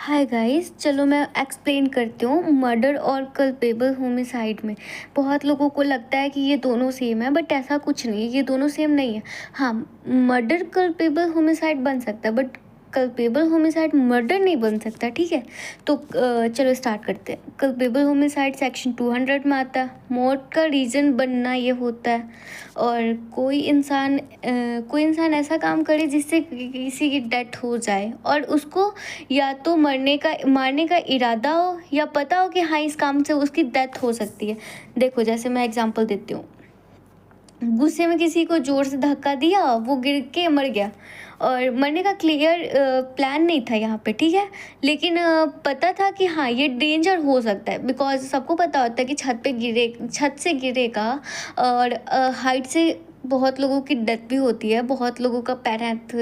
Hi guys, चलो मैं explain करती हूँ मर्डर और कल्पेबल होमिसाइड में। बहुत लोगों को लगता है कि ये दोनों सेम है, बट ऐसा कुछ नहीं है, ये दोनों सेम नहीं है। हाँ, मर्डर कल्पेबल होमिसाइड बन सकता है, बट कल्पेबल होमिसाइड मर्डर नहीं बन सकता। ठीक है, तो चलो स्टार्ट करते हैं। कल्पेबल होमिसाइड सेक्शन 200 में आता है। मौत का रीज़न बनना ये होता है और कोई इंसान ऐसा काम करे जिससे किसी की डेथ हो जाए और उसको या तो मारने का इरादा हो या पता हो कि हाँ इस काम से उसकी डेथ हो सकती है। देखो, जैसे मैं एग्जांपल देती हूँ। गुस्से में किसी को ज़ोर से धक्का दिया, वो गिर के मर गया और मरने का क्लियर प्लान नहीं था यहाँ पे। ठीक है, लेकिन पता था कि हाँ ये डेंजर हो सकता है, बिकॉज सबको पता होता है कि छत से गिरेगा और हाइट से बहुत लोगों की डेथ भी होती है, बहुत लोगों का पैर हाथ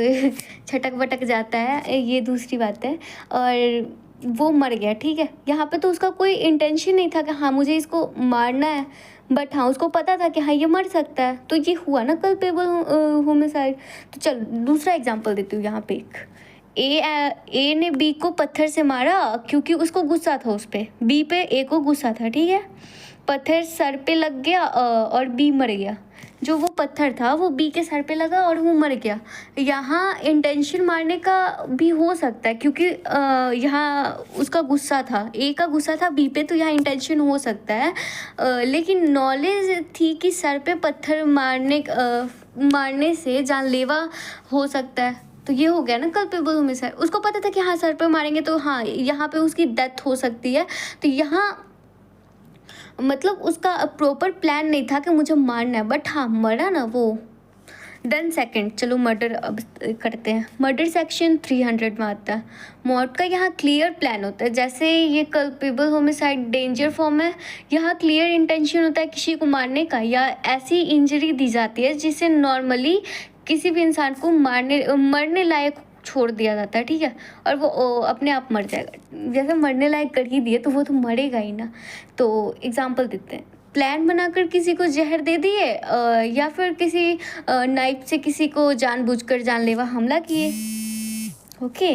छटक वटक जाता है, ये दूसरी बात है। और वो मर गया। ठीक है, यहाँ पे तो उसका कोई इंटेंशन नहीं था कि हाँ मुझे इसको मारना है, बट हाँ उसको पता था कि हाँ ये मर सकता है, तो ये हुआ ना कल्पेबल होमिसाइड। तो चल दूसरा एग्जांपल देती हूँ यहाँ पे। ए ने बी को पत्थर से मारा क्योंकि उसको गुस्सा था उस पे, बी पे ए को गुस्सा था। ठीक है, पत्थर सर पे लग गया और बी मर गया। जो वो पत्थर था वो बी के सर पे लगा और वो मर गया। यहाँ इंटेंशन मारने का भी हो सकता है क्योंकि यहाँ उसका गुस्सा था, ए का गुस्सा था बी पे, तो यहाँ इंटेंशन हो सकता है। लेकिन नॉलेज थी कि सर पे पत्थर मारने से जानलेवा हो सकता है, तो ये हो गया ना कल्पेबल होमिसाइड। उसको पता था कि हाँ सर पे मारेंगे तो हाँ यहाँ पे उसकी डेथ हो सकती है, तो यहाँ मतलब उसका प्रॉपर प्लान नहीं था कि मुझे मारना है, बट हाँ मरा ना वो। देन सेकंड, चलो मर्डर अब करते हैं। मर्डर सेक्शन 300 में आता है। मौत का यहाँ क्लियर प्लान होता है, जैसे ये कल्पेबल होमिसाइड डेंजर फॉर्म है। यहाँ क्लियर इंटेंशन होता है किसी को मारने का, या ऐसी इंजरी दी जाती है जिससे नॉर्मली किसी भी इंसान को मरने लायक छोड़ दिया जाता है। ठीक है, और वो अपने आप मर जाएगा। जैसे मरने लायक कर ही दिए तो वो तो मरेगा ही ना। तो एग्जांपल देते हैं। प्लान बनाकर किसी को जहर दे दिए या फिर किसी नाइफ से किसी को जानबूझकर जानलेवा हमला किए। ओके,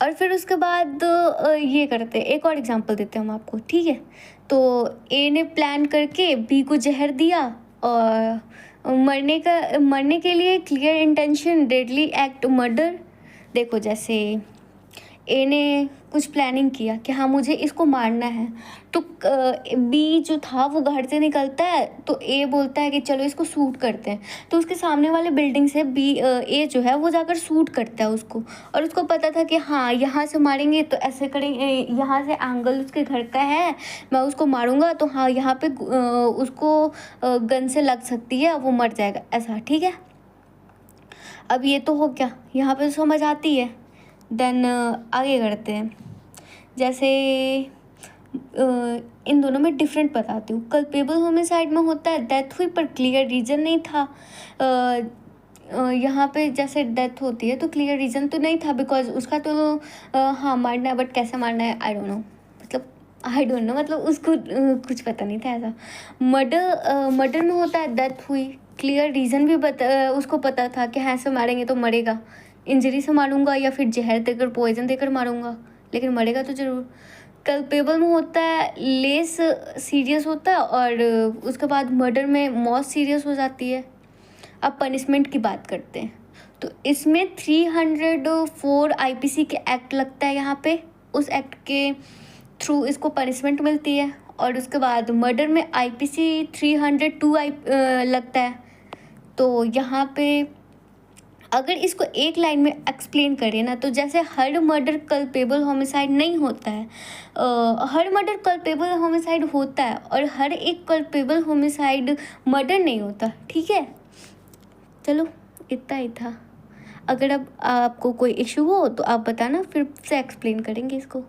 और फिर उसके बाद ये करते हैं, एक और एग्जांपल देते हैं हम आपको। ठीक है, तो ए ने प्लान करके बी को जहर दिया और मरने के लिए clear intention, deadly act murder. देखो, जैसे ए ने कुछ प्लानिंग किया कि हाँ मुझे इसको मारना है, तो बी जो था वो घर से निकलता है, तो ए बोलता है कि चलो इसको शूट करते हैं। तो उसके सामने वाले बिल्डिंग से ए जो है वो जाकर शूट करता है उसको, और उसको पता था कि हाँ यहाँ से मारेंगे तो ऐसे करेंगे, यहाँ से एंगल उसके घर का है, मैं उसको मारूंगा तो हाँ यहाँ पे उसको गन से लग सकती है, वो मर जाएगा ऐसा। ठीक है, अब ये तो हो गया, यहाँ पे समझ आती है। देन आगे करते हैं। जैसे इन दोनों में डिफरेंट बताती हूँ। कल्पेबल होमिसाइड में होता है डेथ हुई पर क्लियर रीज़न नहीं था। यहाँ पे जैसे डेथ होती है तो क्लियर रीज़न तो नहीं था, बिकॉज उसका तो हाँ मारना है, बट कैसे मारना है आई डोंट नो, मतलब उसको कुछ पता नहीं था ऐसा। मर्डर में होता है डेथ हुई, क्लियर रीज़न भी उसको पता था कि हाँ ऐसे मारेंगे तो मरेगा, इंजरी से मारूंगा या फिर जहर देकर पॉइजन देकर मारूंगा, लेकिन मरेगा तो ज़रूर। कल्पेबल में होता है लेस सीरियस होता है और उसके बाद मर्डर में मौत सीरियस हो जाती है। अब पनिशमेंट की बात करते हैं, तो इसमें 304 आईपीसी के एक्ट लगता है यहाँ पे, उस एक्ट के थ्रू इसको पनिशमेंट मिलती है। और उसके बाद मर्डर में आईपीसी 302 लगता है। तो यहाँ पे अगर इसको एक लाइन में एक्सप्लेन करें ना, तो जैसे हर मर्डर कल्पेबल होमिसाइड नहीं होता है, हर मर्डर कल्पेबल होमिसाइड होता है और हर एक कल्पेबल होमिसाइड मर्डर नहीं होता। ठीक है, चलो इतना ही था। अगर अब आपको कोई इशू हो तो आप बताना, फिर से एक्सप्लेन करेंगे इसको।